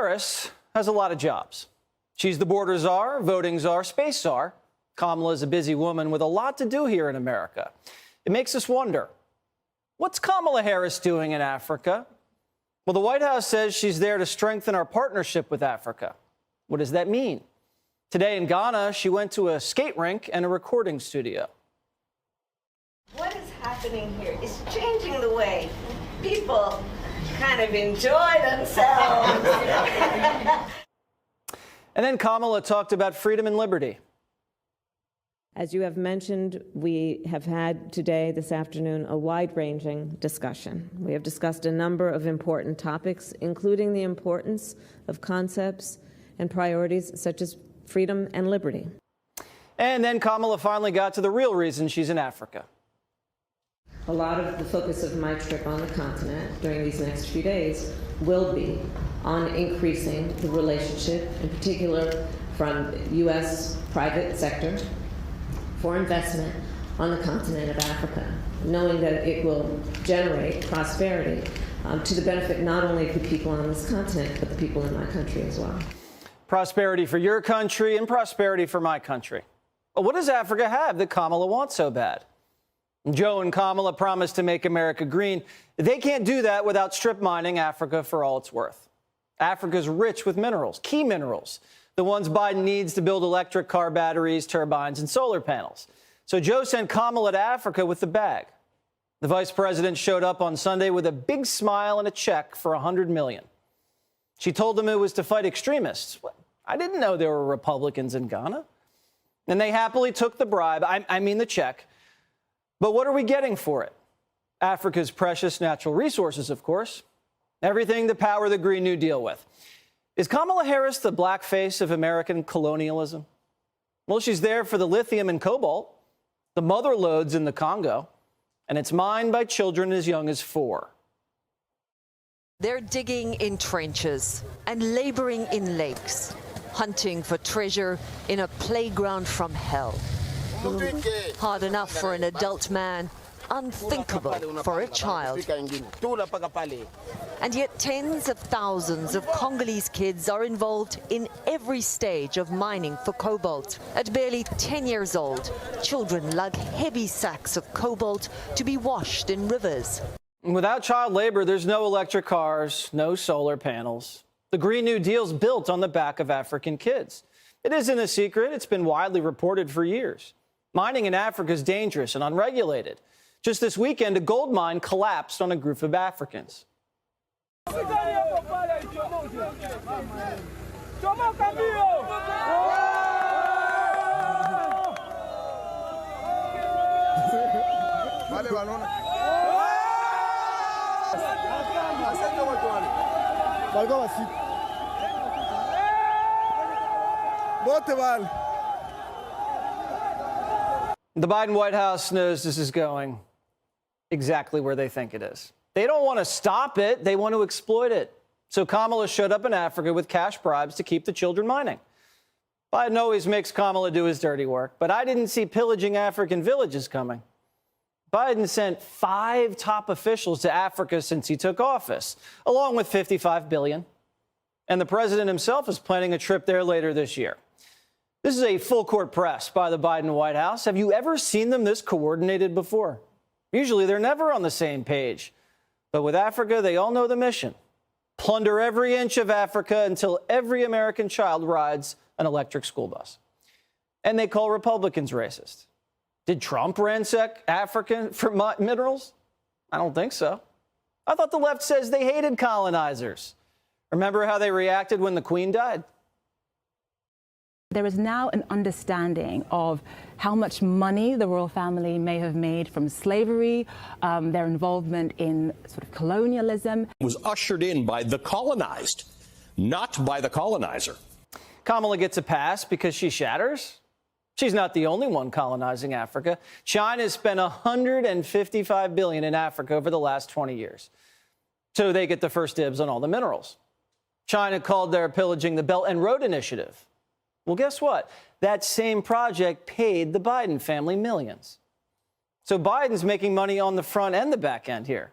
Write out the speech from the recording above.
Harris has a lot of jobs. She's the border czar, voting czar, space czar. Kamala is a busy woman with a lot to do here in America. It makes us wonder, what's Kamala Harris doing in Africa? Well, the White House says she's there to strengthen our partnership with Africa. What does that mean? Today in Ghana, she went to a skate rink and a recording studio. What is happening here is changing the way people kind of enjoy themselves. And then Kamala talked about freedom and liberty. As you have mentioned, we have had today, this afternoon, a wide-ranging discussion. We have discussed a number of important topics, including the importance of concepts and priorities such as freedom and liberty. And then Kamala finally got to the real reason she's in Africa. A lot of the focus of my trip on the continent during these next few days will be on increasing the relationship, in particular from U.S. private sector, for investment on the continent of Africa, knowing that it will generate prosperity to the benefit not only of the people on this continent, but the people in my country as well. Prosperity for your country and prosperity for my country. But what does Africa have that Kamala wants so bad? Joe and Kamala promised to make America green. They can't do that without strip mining Africa for all it's worth. Africa's rich with minerals, key minerals, the ones Biden needs to build electric car batteries, turbines, and solar panels. So Joe sent Kamala to Africa with the bag. The vice president showed up on Sunday with a big smile and a check for $100 million. She told him it was to fight extremists. I didn't know there were Republicans in Ghana. And they happily took the bribe, I mean the check. But what are we getting for it? Africa's precious natural resources, of course. Everything to power the Green New Deal with. Is Kamala Harris the blackface of American colonialism? Well, she's there for the lithium and cobalt, the mother lodes in the Congo, and it's mined by children as young as 4. They're digging in trenches and laboring in lakes, hunting for treasure in a playground from hell. Hard enough for an adult man, unthinkable for a child. And yet tens of thousands of Congolese kids are involved in every stage of mining for cobalt. At barely 10 years old, children lug heavy sacks of cobalt to be washed in rivers. Without child labor, there's no electric cars, no solar panels. The Green New Deal's built on the back of African kids. It isn't a secret. It's been widely reported for years. Mining in Africa is dangerous and unregulated. Just this weekend, a gold mine collapsed on a group of Africans. The Biden White House knows this is going exactly where they think it is. They don't want to stop it. They want to exploit it. So Kamala showed up in Africa with cash bribes to keep the children mining. Biden always makes Kamala do his dirty work, but I didn't see pillaging African villages coming. Biden sent 5 top officials to Africa since he took office, along with $55 billion. And the president himself is planning a trip there later this year. This is a full-court press by the Biden White House. Have you ever seen them this coordinated before? Usually they're never on the same page. But with Africa, they all know the mission. Plunder every inch of Africa until every American child rides an electric school bus. And they call Republicans racist. Did Trump ransack Africa for minerals? I don't think so. I thought the left says they hated colonizers. Remember how they reacted when the Queen died? There is now an understanding of how much money the royal family may have made from slavery, their involvement in sort of colonialism. Was ushered in by the colonized, not by the colonizer. Kamala gets a pass because she shatters. She's not the only one colonizing Africa. China has spent $155 billion in Africa over the last 20 years. So they get the first dibs on all the minerals. China called their pillaging the Belt and Road Initiative. Well, guess what? That same project paid the Biden family millions. So Biden's making money on the front and the back end here.